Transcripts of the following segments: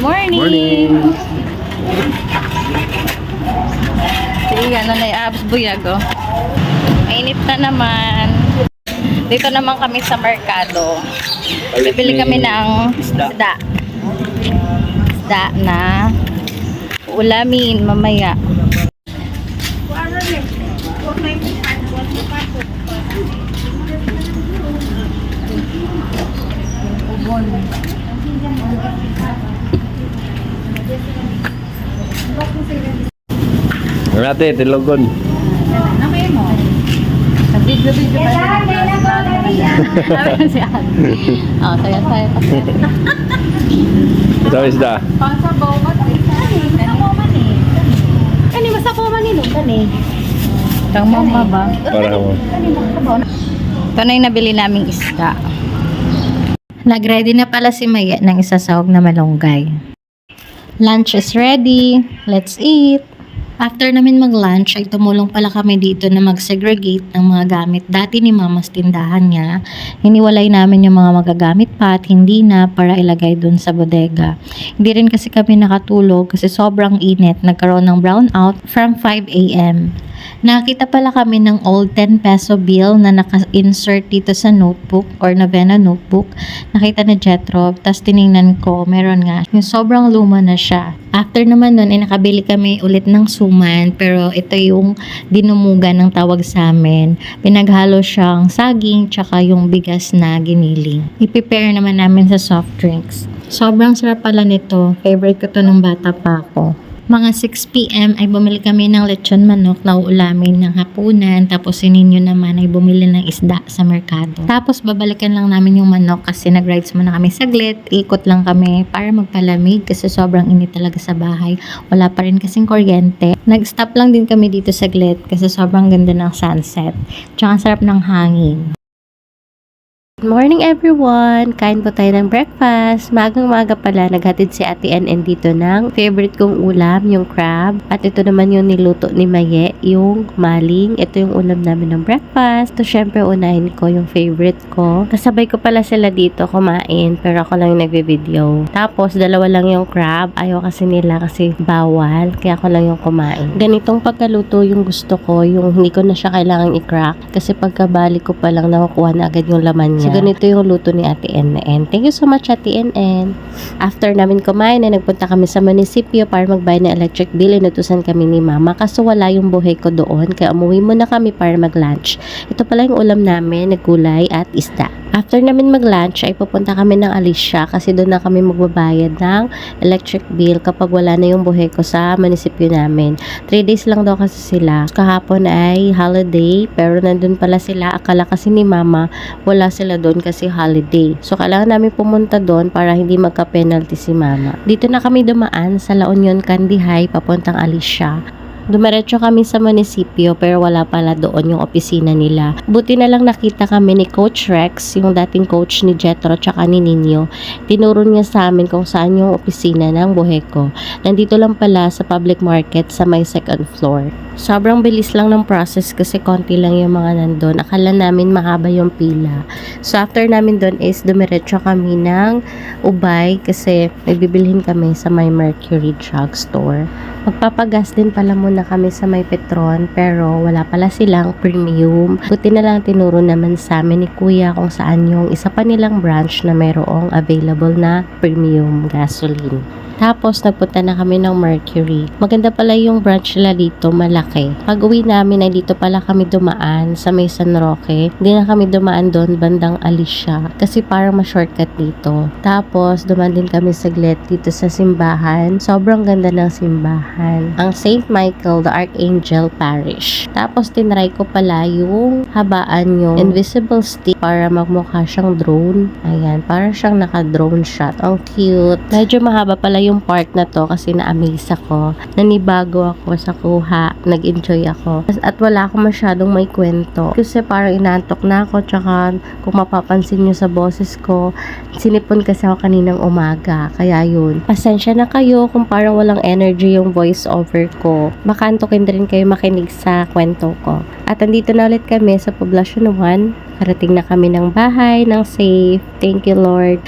Morning! Sige, ano na yung abs buyag, oh. Mainit na naman. Dito naman kami sa merkado. Bibili kami ng isda. Isda na ulamin mamaya. Ate, tilogon. Namay mo. Sa video-video pa rin. Si Ate. Oh, saya-saya pa. Ito isda. Pang-sabaw ba? Masabaw man eh. Kani masabaw man nilo kani. Kang mama ba? Para mo. Ito na yung nabili naming isda. Nag-ready na pala si Maya ng isasawag na malunggay. Lunch is ready. Let's eat! After namin mag-lunch ay tumulong pala kami dito na mag-segregate ng mga gamit dati ni mama sa tindahan niya. Hiniwalay namin yung mga magagamit pa at hindi na para ilagay dun sa bodega. Hindi rin kasi kami nakatulog kasi sobrang init. Nagkaroon ng brownout from 5 a.m. Nakita pala kami ng old 10 peso bill na naka-insert dito sa notebook or novena notebook. Nakita na Jetro, tapos tiningnan ko, meron nga. Yung sobrang luma na siya. After naman nun, nakabili kami ulit ng suman, pero ito yung dinumugan ng tawag sa amin. Pinaghalo siyang saging, tsaka yung bigas na giniling. I-prepare naman namin sa soft drinks. Sobrang sarap pala nito. Favorite ko to nung bata pa ako. Mga 6 p.m. ay bumili kami ng lechon manok na uulamin ng hapunan. Tapos si Ninyo naman ay bumili ng isda sa merkado. Tapos babalikan lang namin yung manok kasi nag-rides muna kami saglit. Ikot lang kami para magpalamig kasi sobrang init talaga sa bahay. Wala pa rin kasing kuryente. Nag-stop lang din kami dito saglit kasi sobrang ganda ng sunset. Tsaka ang sarap ng hangin. Good morning everyone! Kain po tayo ng breakfast. Magang-maga pala, naghatid si Ate NN dito ng favorite kong ulam, yung crab. At ito naman yung niluto ni Maye, yung maling. Ito yung ulam namin ng breakfast. Ito syempre unahin ko yung favorite ko. Kasabay ko pala sila dito kumain, pero ako lang yung nagbe-video. Tapos dalawa lang yung crab. Ayaw kasi nila kasi bawal, kaya ako lang yung kumain. Ganitong pagkaluto yung gusto ko, yung hindi ko na siya kailangang i-crack. Kasi pagkabalik ko pa lang nakukuha na agad yung laman niya. So, ganito yung luto ni Ate NN. Thank you so much, Ate NN. After namin kumain, nagpunta kami sa munisipyo para magbayad ng electric bill. Inutusan kami ni Mama. Kaso wala yung buhay ko doon. Kaya umuwi muna kami para mag-lunch. Ito pala yung ulam namin, nagulay at isda. After namin mag-lunch, ay pupunta kami ng Alicia kasi doon na kami magbabayad ng electric bill kapag wala na yung buhay ko sa munisipyo namin. 3 days lang daw kasi sila. Kahapon ay holiday, pero nandun pala sila. Akala kasi ni Mama, wala sila doon kasi holiday. So, kailangan namin pumunta doon para hindi magka-penalty si Mama. Dito na kami dumaan sa La Union Candihay, papuntang Alicia. Dumiretso kami sa munisipyo pero wala pala doon yung opisina nila. Buti na lang nakita kami ni Coach Rex, yung dating coach ni Jetro tsaka ni Ninyo. Tinuro niya sa amin kung saan yung opisina ng buhay ko. Nandito lang pala sa public market sa may second floor. Sobrang bilis lang ng process kasi konti lang yung mga nandun. Akala namin mahaba yung pila. So after namin doon is dumiretso kami ng Ubay kasi nagbibilhin kami sa may Mercury Drugstore. Magpapagas din pala muna kami sa may Petron pero wala pala silang premium. Buti na lang tinuro naman sa amin ni Kuya kung saan yung isa pa nilang branch na mayroong available na premium gasoline. Tapos, nagpunta na kami ng Mercury. Maganda pala yung branch nila dito, malaki. Pag uwi namin, ay dito pala kami dumaan sa may San Roque. Hindi na kami dumaan doon, bandang Alicia. Kasi parang ma-shortcut dito. Tapos, dumaan din kami saglit dito sa simbahan. Sobrang ganda ng simbahan. Ang St. Michael the Archangel Parish. Tapos, tinry ko pala yung habaan yung invisible stick para magmukha siyang drone. Ayan, para siyang naka-drone shot. Ang cute. Medyo mahaba pala yung part na to kasi na-amaze ako. Nanibago ako sa kuha. Nag-enjoy ako. At wala akong masyadong may kwento. Kasi parang inantok na ako. Tsaka kung mapapansin nyo sa boses ko, sinipon kasi ako kaninang umaga. Kaya yun. Pasensya na kayo kung parang walang energy yung voice over ko. Baka antukin rin kayo makinig sa kwento ko. At andito na ulit kami sa Poblacion 1. Karating na kami ng bahay, ng safe. Thank you, Lord.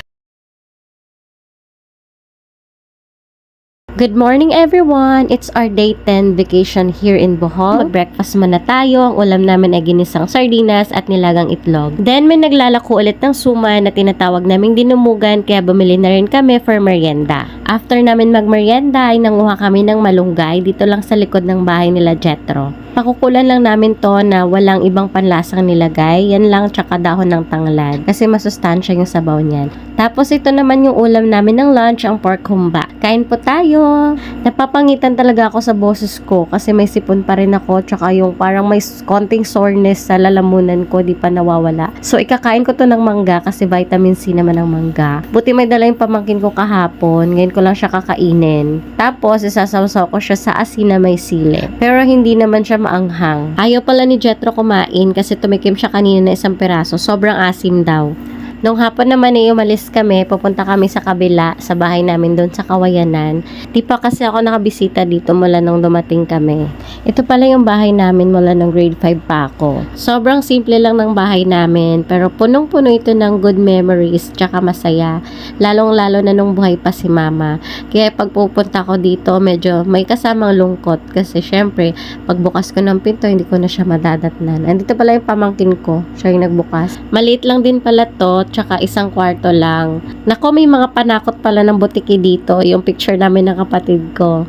Good morning everyone! It's our day 10 vacation here in Bohol. Mag-breakfast muna tayo. Ang ulam namin ay ginisang sardinas at nilagang itlog. Then may naglalako ulit ng suman na tinatawag naming dinumugan kaya bumili na rin kami for merienda. After namin magmerienda ay nanguha kami ng malunggay dito lang sa likod ng bahay nila Jetro. Pakukulan lang namin to na walang ibang panlasang nilagay. Yan lang tsaka dahon ng tanglad kasi masustansya yung sabaw niyan. Tapos ito naman yung ulam namin ng lunch, ang pork humba. Kain po tayo! Napapangitan talaga ako sa boses ko kasi may sipon pa rin ako tsaka yung parang may konting soreness sa lalamunan ko, di pa nawawala. So ikakain ko to ng mangga kasi vitamin C naman ang mangga. Buti may dala yung pamangkin ko kahapon, ngayon ko lang siya kakainin. Tapos isasawsaw ko siya sa asin na may sili. Pero hindi naman siya maanghang. Ayaw pala ni Jetro kumain kasi tumikim siya kanina na isang piraso. Sobrang asim daw. Nung hapon naman umalis kami, pupunta kami sa kabila, sa bahay namin doon sa Kawayanan. Di pa kasi ako nakabisita dito mula nung dumating kami. Ito pala yung bahay namin mula nung grade 5 pa ako. Sobrang simple lang ng bahay namin, pero punong-puno ito ng good memories, tsaka masaya. Lalong-lalo na nung buhay pa si mama. Kaya pag pupunta ko dito, medyo may kasamang lungkot. Kasi syempre, pagbukas ko ng pinto, hindi ko na siya madadatnan. Andito pala yung pamangkin ko, siya yung nagbukas. Maliit lang din pala to, tsaka isang kwarto lang. Nako, may mga panakot pala ng butiki dito, yung picture namin ng kapatid ko.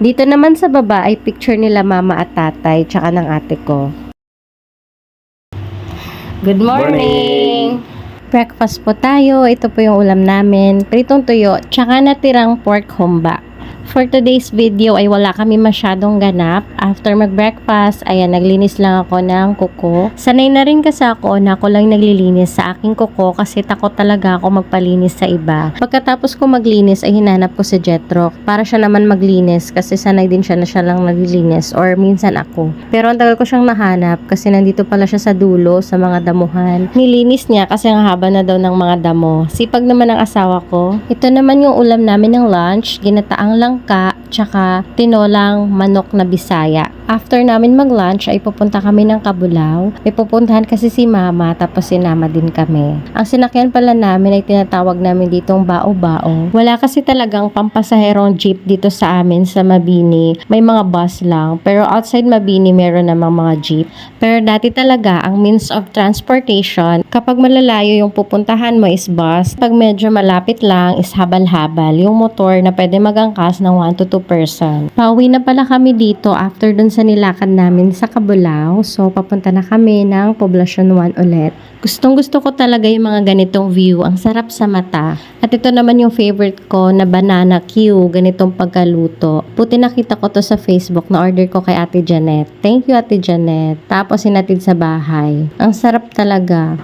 Dito naman sa baba ay picture nila mama at tatay, tsaka ng ate ko. Good morning! Breakfast po tayo. Ito po yung ulam namin. Pritong tuyo, tsaka natirang pork humba. For today's video ay wala kami masyadong ganap. After mag-breakfast, ayan, naglinis lang ako ng kuko. Sanay na rin kasi ako na ako lang naglilinis sa aking kuko kasi takot talaga ako magpalinis sa iba. Pagkatapos ko maglinis ay hinanap ko si Jetro para siya naman maglinis kasi sanay din siya na siya lang naglilinis or minsan ako. Pero ang tagal ko siyang nahanap kasi nandito pala siya sa dulo sa mga damuhan. Nilinis niya kasi ang haba na daw ng mga damo. Sipag naman ang asawa ko. Ito naman yung ulam namin ng lunch, ginataang langka, tsaka tinolang manok na Bisaya. After namin mag-lunch ay pupunta kami ng Cabulao. May pupuntahan kasi si mama tapos sinama din kami. Ang sinakyan pala namin ay tinatawag namin ditong bao-bao. Wala kasi talagang pampasaherong jeep dito sa amin sa Mabini. May mga bus lang. Pero outside Mabini meron namang mga jeep. Pero dati talaga ang means of transportation kapag malalayo yung pupuntahan mo is bus. Pag medyo malapit lang is habal-habal. Yung motor na pwede magangkas ng 1 to 2 person. Pauwi na pala kami dito after dun sa nilakad namin sa Cabulao. So, papunta na kami ng Poblacion 1 ulit. Gustong-gusto ko talaga yung mga ganitong view. Ang sarap sa mata. At ito naman yung favorite ko na banana Q. Ganitong pagkaluto. Buti nakita ko to sa Facebook na order ko kay Ate Janet. Thank you, Ate Janet. Tapos sinatid sa bahay. Ang sarap talaga.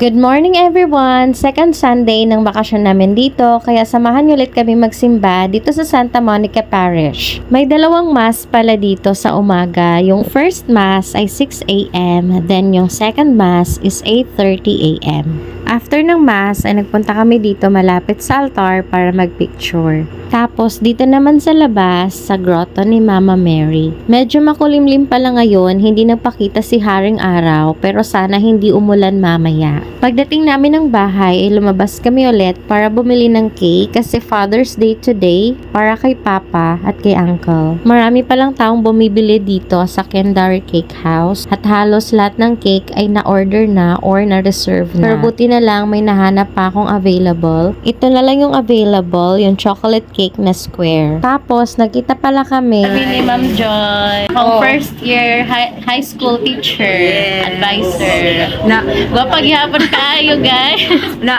Good morning everyone! Second Sunday ng bakasyon namin dito, kaya samahan niyo ulit kami magsimba dito sa Santa Monica Parish. May dalawang mass pala dito sa umaga. Yung first mass ay 6 a.m. Then yung second mass is 8:30 a.m. After ng mass ay nagpunta kami dito malapit sa altar para magpicture. Tapos dito naman sa labas sa grotto ni Mama Mary. Medyo makulimlim pala ngayon, hindi nagpakita si Haring Araw pero sana hindi umulan mamaya. Pagdating namin ng bahay ay lumabas kami ulit para bumili ng cake kasi Father's Day today para kay Papa at kay Uncle. Marami palang taong bumibili dito sa Kendari Cake House at halos lahat ng cake ay na-order na or na-reserve na. Pero buti na lang may nahanap pa akong available. Ito na lang yung available, yung chocolate cake na square. Tapos nagkita pala kami. Sabi ni Ma'am Joy, first year high school teacher, advisor. Na, Gwapaghihapon kayo guys. na,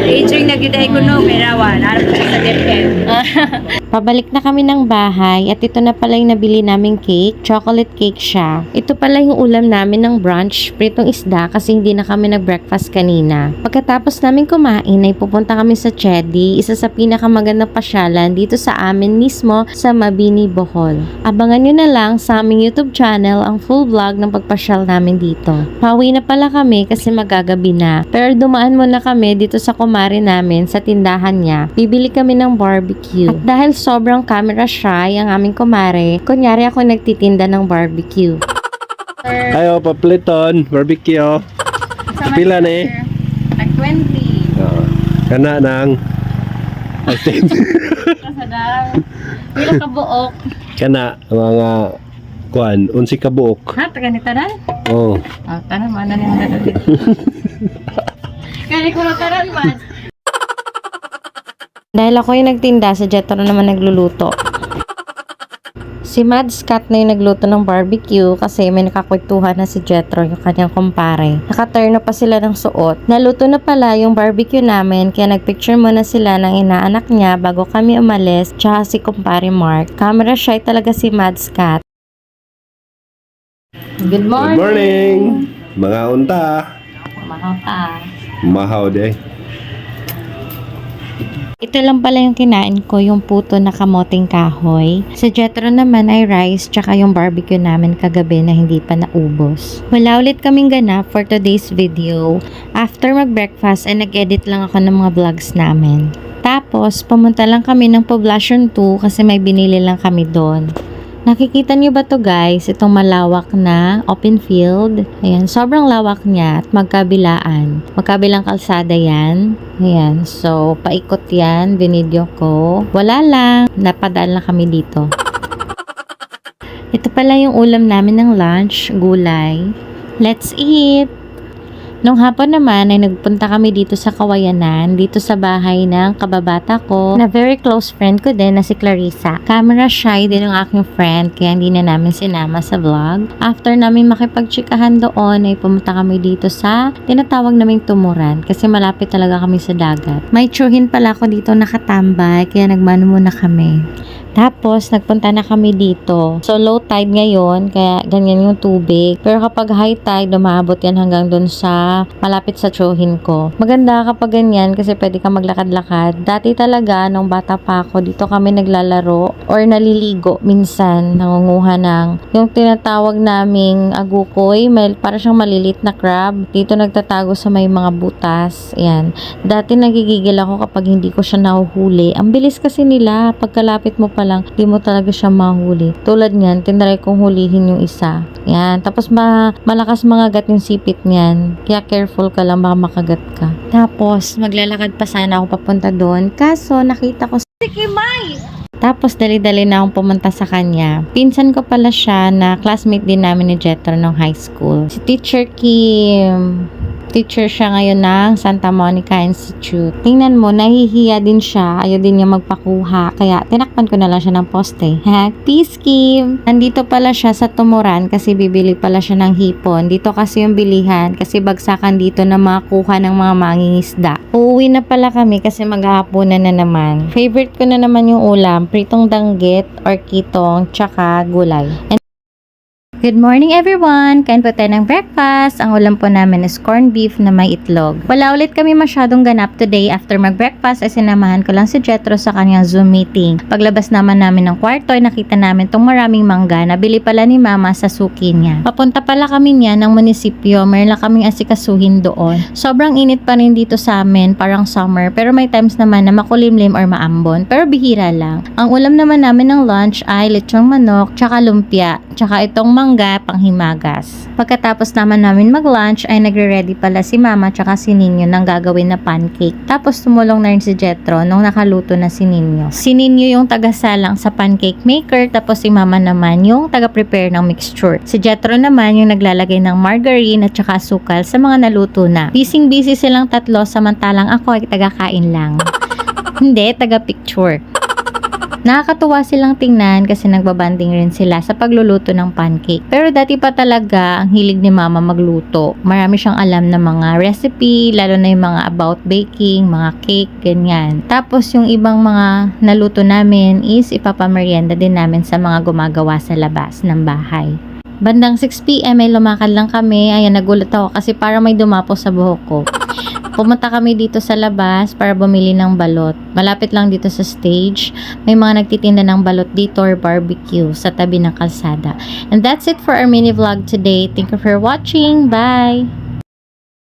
age-ring na kita ko no, merawan. Harap ko sa DepEd. Pabalik na kami ng bahay at ito na pala yung nabili naming cake. Chocolate cake siya. Ito pala yung ulam namin ng brunch, pritong isda kasi hindi na kami nag-breakfast kanina. Pagkatapos namin kumain ay pupunta kami sa Chedi, isa sa pinakamagandang pasyalan dito sa amin mismo sa Mabini, Bohol. Abangan nyo na lang sa aming YouTube channel ang full vlog ng pagpasyal namin dito. Pauwi na pala kami kasi magagabi na. Pero dumaan muna kami dito sa kumare namin sa tindahan niya. Bibili kami ng barbecue. At dahil sobrang camera shy ang aming kumare, kunyari ako nagtitinda ng barbecue. Ayo, papliton, barbecue. Pila ni? Tag 20. Kana nang Ay, 10. Kasadang. Pila ka buok. Kana, mga kuan, 11 ka buok. Ha, taga ni tanan? Oh. Ah, tanan man na niya dito. Kani ko na tanan man. Dahil ako yung nagtinda, si Jetro naman nagluluto. Si Mads Cat na yung nagluto ng barbecue kasi may nakakwentuhan na si Jetro, yung kanyang kumpare. Nakaturn na pa sila ng suot. Naluto na pala yung barbecue namin kaya nagpicture muna sila ng inaanak niya bago kami umalis, tsaka si kumpare Mark. Camera shy talaga si Mads Cat. Good Good morning. morning. Mga unta. Mahaw ka. Mahaw de. Ito lang pala yung kinain ko, yung puto na kamoting kahoy. Sa Jetro naman ay rice, tsaka yung barbecue namin kagabi na hindi pa naubos. Wala ulit kaming ganap for today's video. After mag-breakfast ay nag-edit lang ako ng mga vlogs namin. Tapos, pumunta lang kami ng Poblacion 2 kasi may binili lang kami doon. Nakikita niyo ba to guys? Itong malawak na open field. Ayan, sobrang lawak niya at magkabilaan. Magkabilang kalsada yan. Ayan, so paikot yan. Binidyo ko. Wala lang. Napadaan lang kami dito. Ito pala yung ulam namin ng lunch. Gulay. Let's eat! Nung hapon naman ay nagpunta kami dito sa Kawayanan, dito sa bahay ng kababata ko na very close friend ko din na si Clarissa. Camera shy din ang aking friend kaya hindi na namin sinama sa vlog. After namin makipagtsikahan doon ay pumunta kami dito sa tinatawag naming Tumuran kasi malapit talaga kami sa dagat. May tsuhin pala ako dito nakatambay kaya nagmano muna kami. Tapos, nagpunta na kami dito. So, low tide ngayon, kaya ganyan yung tubig. Pero kapag high tide, umaabot yan hanggang dun sa malapit sa tsuhin ko. Maganda kapag ganyan kasi pwede ka maglakad-lakad. Dati talaga, nung bata pa ako, dito kami naglalaro or naliligo minsan. Nangunguha ng yung tinatawag naming agukoy. Para siyang malilit na crab. Dito nagtatago sa may mga butas. Yan. Dati nagigigil ako kapag hindi ko siya nahuhuli. Ang bilis kasi nila. Pagkalapit mo pa lang, di mo talaga siya mahuli. Tulad niyan, tinry kong hulihin yung isa. Yan. Tapos malakas mangagat yung sipit niyan. Kaya careful ka lang, baka makagat ka. Tapos, maglalakad pa sana ako papunta doon. Kaso, nakita ko si Kimay! Tapos, dali-dali na akong pumunta sa kanya. Pinsan ko pala siya na classmate din namin ni Jetro nung high school. Si Teacher Kim. Teacher siya ngayon ng Santa Monica Institute. Tingnan mo, nahihiya din siya. Ayaw din niya magpakuha. Kaya, tinakpan ko na lang siya ng poste. Peace, Kim! Nandito pala siya sa Tumuran kasi bibili pala siya ng hipon. Dito kasi yung bilihan kasi bagsakan dito na makuha ng mga mangingisda. Uuwi na pala kami kasi maghahaponan na naman. Favorite ko na naman yung ulam, pritong danggit or kitong, tsaka gulay. Good morning everyone! Kain po tayo ng breakfast. Ang ulam po namin is corned beef na may itlog. Wala ulit kami masyadong ganap today. After mag-breakfast ay sinamahan ko lang si Jetro sa kanyang Zoom meeting. Paglabas naman namin ng kwarto ay nakita namin tong maraming mangga na bili pala ni Mama sa suki niya. Papunta pala kami niya ng munisipyo. Mayroon lang kaming asikasuhin doon. Sobrang init pa rin dito sa amin, parang summer. Pero may times naman na makulimlim or maambon. Pero bihira lang. Ang ulam naman namin ng lunch ay lechong manok, tsaka lumpia, tsaka itong mangga panghimagas. Pagkatapos naman namin mag-lunch ay nagre-ready pala si Mama tsaka si Ninyo ng gagawin na pancake. Tapos tumulong na rin si Jetro nung nakaluto na si Ninyo. Si Ninyo yung taga-salang sa pancake maker tapos si Mama naman yung taga-prepare ng mixture. Si Jetro naman yung naglalagay ng margarine at tsaka asukal sa mga naluto na. Busy silang tatlo samantalang ako ay taga-kain lang. Hindi, taga-picture. Nakakatuwa silang tingnan kasi nagbabanding rin sila sa pagluluto ng pancake. Pero dati pa talaga ang hilig ni Mama magluto. Marami siyang alam na mga recipe, lalo na yung mga about baking, mga cake, ganyan. Tapos yung ibang mga naluto namin is ipapamerienda din namin sa mga gumagawa sa labas ng bahay. Bandang 6 PM ay lumakad lang kami. Ayan, nagulat ako kasi parang may dumapo sa buhok ko. Pumunta kami dito sa labas para bumili ng balot. Malapit lang dito sa stage. May mga nagtitinda ng balot dito or barbecue sa tabi ng kalsada. And that's it for our mini vlog today. Thank you for watching. Bye!